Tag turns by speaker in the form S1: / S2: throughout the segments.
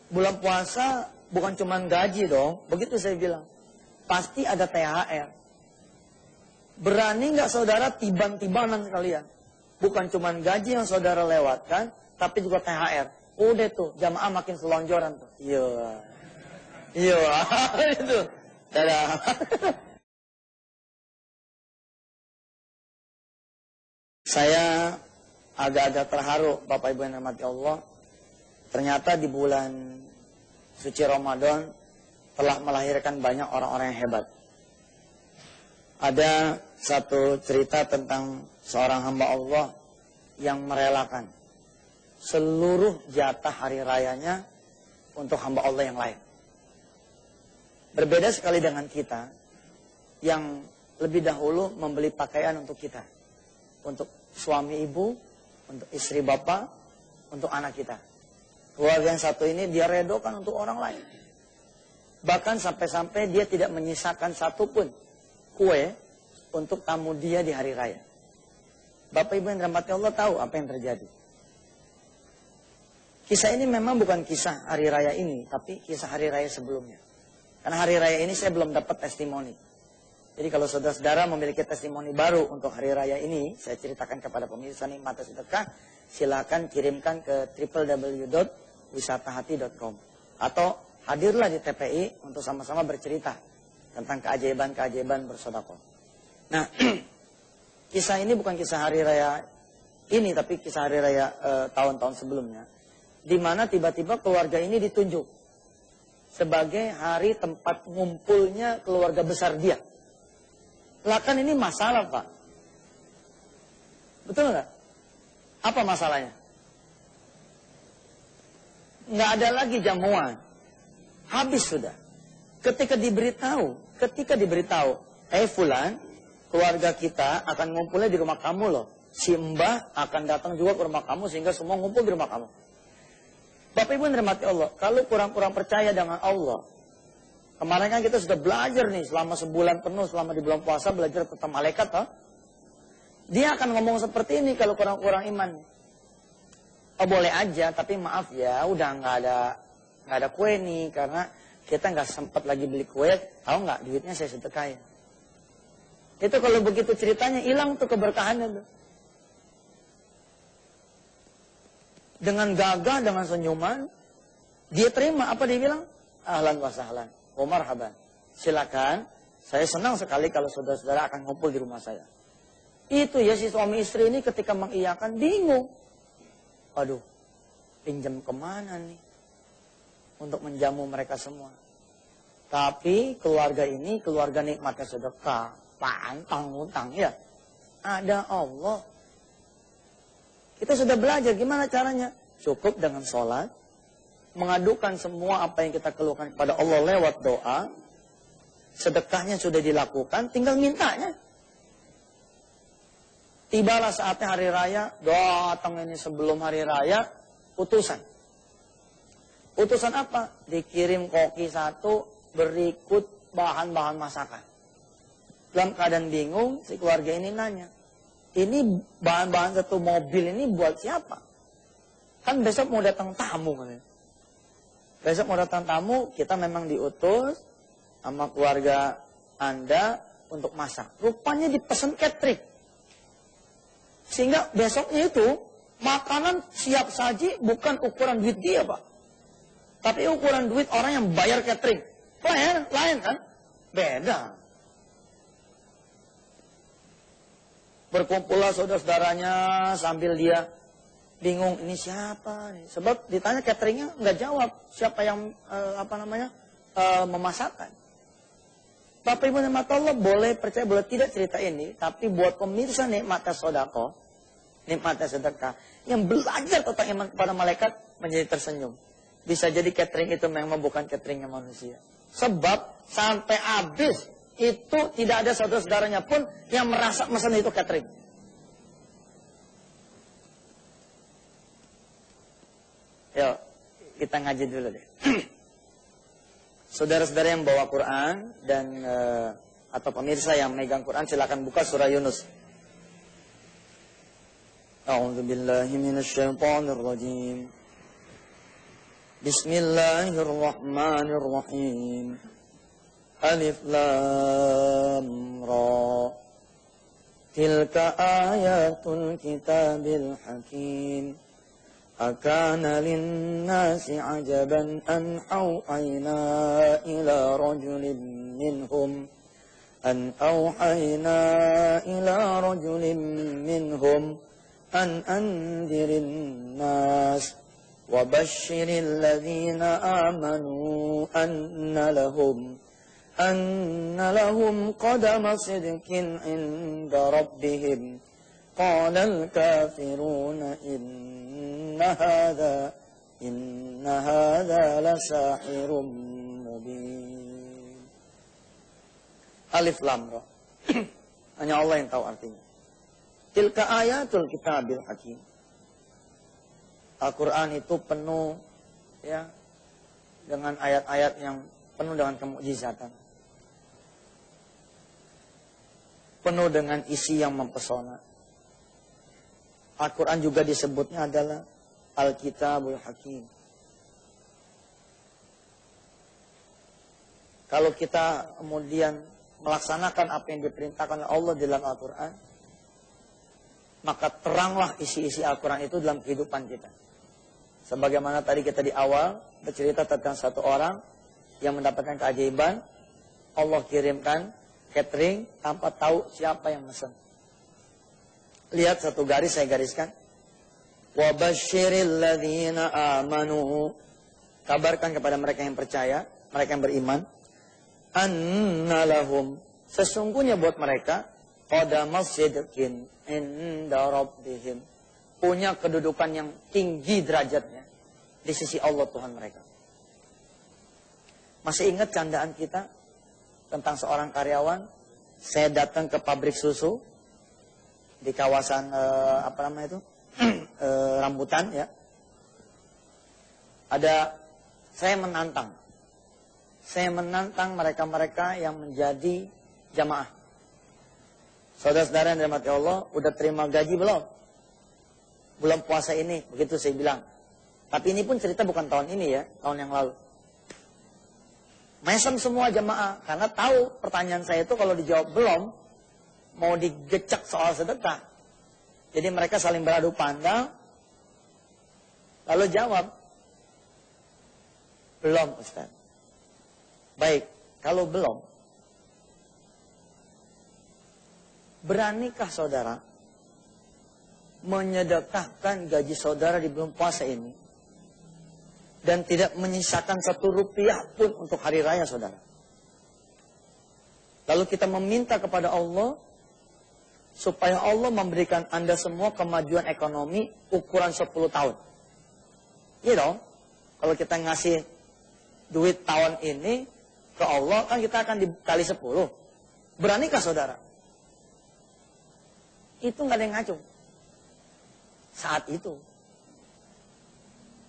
S1: Bulan puasa bukan cuma gaji dong. Begitu saya bilang. Pasti ada THR. Berani nggak saudara tiban-tibanan sekalian? Bukan cuma gaji yang saudara lewatkan, tapi juga THR. Udah tuh, jamaah makin selonjoran tuh. Iya. Iya. Itu. Dadah. Saya agak-agak terharu, Bapak Ibu yang dirahmati Allah. Ternyata di bulan suci Ramadan telah melahirkan banyak orang-orang yang hebat. Ada satu cerita tentang seorang hamba Allah yang merelakan seluruh jatah hari rayanya untuk hamba Allah yang lain. Berbeda sekali dengan kita yang lebih dahulu membeli pakaian untuk kita. Untuk suami ibu, untuk istri bapak, untuk anak kita. Keluarga yang satu ini dia redokan untuk orang lain. Bahkan sampai-sampai dia tidak menyisakan satupun kue untuk tamu dia di hari raya. Bapak Ibu yang dirahmati Allah tahu apa yang terjadi. Kisah ini memang bukan kisah hari raya ini, tapi kisah hari raya sebelumnya. Karena hari raya ini saya belum dapat testimoni. Jadi kalau saudara-saudara memiliki testimoni baru untuk hari raya ini, saya ceritakan kepada pemirsa Nikmat Sedekah, silakan kirimkan ke www.wisatahati.com atau hadirlah di TPI untuk sama-sama bercerita tentang keajaiban-keajaiban bersedekah. Nah, kisah ini bukan kisah hari raya ini, tapi kisah hari raya tahun-tahun sebelumnya, di mana tiba-tiba keluarga ini ditunjuk sebagai hari tempat ngumpulnya keluarga besar dia. Lah kan ini masalah, Pak. Betul nggak? Apa masalahnya? Nggak ada lagi jamuan. Habis sudah. Ketika diberitahu, Fulan, keluarga kita akan ngumpulnya di rumah kamu loh. Si Mbah akan datang juga ke rumah kamu sehingga semua ngumpul di rumah kamu. Bapak Ibu yang dirahmati Allah, kalau kurang-kurang percaya dengan Allah, kemarin kan kita sudah belajar nih selama sebulan penuh, selama di bulan puasa belajar tentang malaikat, toh. Dia akan ngomong seperti ini kalau kurang-kurang iman. Oh boleh aja, tapi maaf ya, udah nggak ada kue nih karena kita nggak sempat lagi beli kue, tahu nggak duitnya saya sedekahin. Itu kalau begitu ceritanya hilang tuh keberkahannya tuh. Dengan gagah, dengan senyuman, dia terima apa dia bilang? Ahlan wa sahlan, wa marhaban. Silakan, saya senang sekali kalau saudara-saudara akan ngumpul di rumah saya. Itu ya si suami istri ini ketika mengiyakan bingung. Aduh, pinjam kemana nih untuk menjamu mereka semua. Tapi keluarga ini keluarga nikmatnya sedekah, pantang utang ya. Ada Allah. Kita sudah belajar gimana caranya. Cukup dengan sholat, mengadukan semua apa yang kita keluhkan kepada Allah lewat doa. Sedekahnya sudah dilakukan, tinggal mintanya. Tibalah saatnya hari raya, datang ini sebelum hari raya, utusan. Utusan apa? Dikirim koki satu, berikut bahan-bahan masakan. Dalam keadaan bingung, si keluarga ini nanya, ini bahan-bahan satu mobil ini buat siapa? Kan besok mau datang tamu. Besok mau datang tamu, kita memang diutus sama keluarga Anda untuk masak. Rupanya dipesan catering. Sehingga besoknya itu, makanan siap saji bukan ukuran duit dia, Pak. Tapi ukuran duit orang yang bayar catering. Lain kan? Beda. Berkumpullah saudara-saudaranya sambil dia bingung ini siapa nih. Sebab ditanya cateringnya nggak jawab siapa yang memasakkan. Bapak Ibu nikmat Allah boleh percaya boleh tidak cerita ini, tapi buat pemirsa nikmatnya sedekah, nikmatnya sedekah yang belajar tentang iman kepada malaikat menjadi tersenyum. Bisa jadi catering itu memang bukan cateringnya manusia. Sebab sampai habis itu tidak ada saudara-saudaranya pun yang merasa pesan itu catering. Yuk, kita ngaji dulu deh. Saudara-saudara yang bawa Quran dan atau pemirsa yang megang Quran silakan buka surah Yunus. A'udzubillahi minasyaitonirrajim. Bismillahirrahmanirrahim. Alif Lam Ra. Tilka ayatul kitabil hakim. Akana linnasi ajaban an awhayna ila rajulin minhum an andirin nas wa basyiril ladzina amanu anna lahum qadama sidqin inda rabbihim. Qala al-kafiruna inna hadha lasahirun mubin. Alif Lam Ra. Hanya Allah yang tahu artinya. Tilka ayatul kitabil hakim. Al-Quran itu penuh ya dengan ayat-ayat yang penuh dengan kemukjizatan. Penuh dengan isi yang mempesona. Al-Quran juga disebutnya adalah Al-Kitabul Hakim. Kalau kita kemudian melaksanakan apa yang diperintahkan oleh Allah dalam Al-Quran, maka teranglah isi-isi Al-Quran itu dalam kehidupan kita. Sebagaimana tadi kita di awal bercerita tentang satu orang yang mendapatkan keajaiban, Allah kirimkan catering tanpa tahu siapa yang mesen. Lihat satu garis saya gariskan. Wa basyiril ladzina amanu. Kabarkan kepada mereka yang percaya, mereka yang beriman, anna lahum, sesungguhnya buat mereka qadama sidqin inda rabbihim, punya kedudukan yang tinggi derajatnya di sisi Allah Tuhan mereka. Masih ingat candaan kita tentang seorang karyawan? Saya datang ke pabrik susu di kawasan rambutan ya. Saya menantang mereka-mereka yang menjadi jamaah. Saudara-saudara yang dirahmati Allah, udah terima gaji belum? Belum puasa ini, begitu saya bilang. Tapi ini pun cerita bukan tahun ini ya, tahun yang lalu. Mesem semua jamaah, karena tahu pertanyaan saya itu kalau dijawab belum, mau digecek soal sedekah. Jadi mereka saling beradu pandang, lalu jawab, belum Ustaz. Baik, kalau belum, beranikah saudara menyedekahkan gaji saudara di bulan puasa ini dan tidak menyisakan 1 rupiah pun untuk hari raya saudara? Lalu kita meminta kepada Allah supaya Allah memberikan Anda semua kemajuan ekonomi ukuran 10 tahun. Iya dong. Kalau kita ngasih duit tahun ini ke Allah, kan kita akan dikali 10. Beranikah saudara? Itu nggak ada yang ngaco. Saat itu.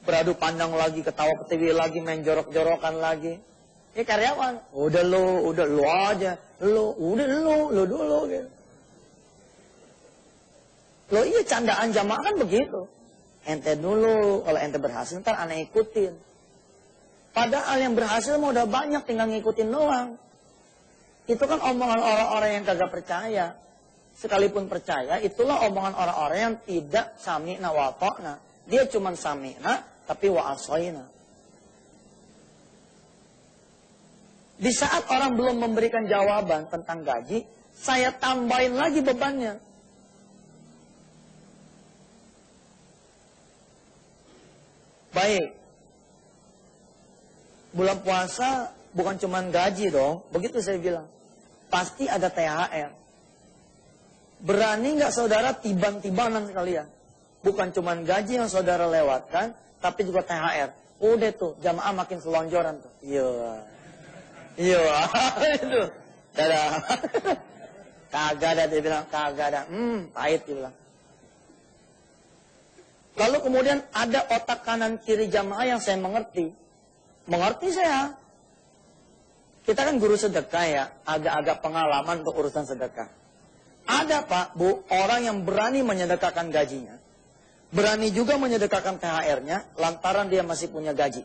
S1: Beradu pandang lagi, ketawa ketiwi lagi, main jorok-jorokan lagi. Ya karyawan, udah lu aja. Lu dulu gitu. Lo iya candaan jamaah kan begitu. Ente dulu, kalau ente berhasil ntar aneh ikutin. Padahal yang berhasil mah udah banyak, tinggal ngikutin doang. Itu kan omongan orang-orang yang kagak percaya. Sekalipun percaya, itulah omongan orang-orang yang tidak sami'na wa ta'na. Dia cuma sami'na, tapi wa asoyna. Di saat orang belum memberikan jawaban tentang gaji, saya tambahin lagi bebannya. Baik. Bulan puasa bukan cuma gaji dong. Begitu saya bilang. Pasti ada THR. Berani nggak saudara tiban-tibanan sekalian? Bukan cuma gaji yang saudara lewatkan, tapi juga THR. Udah tuh, jamaah makin selonjoran tuh. Iya. Itu. Dadah. Kagak ada, dia bilang. Kagak ada. Pahit dia bilang. Lalu kemudian ada otak kanan kiri jamaah yang saya mengerti. Mengerti saya. Kita kan guru sedekah ya. Agak-agak pengalaman untuk urusan sedekah. Ada Pak, Bu, orang yang berani menyedekahkan gajinya. Berani juga menyedekahkan THR-nya, lantaran dia masih punya gaji.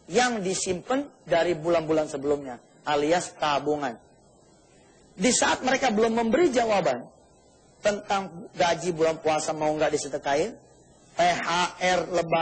S1: yang disimpan dari bulan-bulan sebelumnya, alias tabungan. Di saat mereka belum memberi jawaban tentang gaji bulan puasa mau nggak disedekain, THR lebaran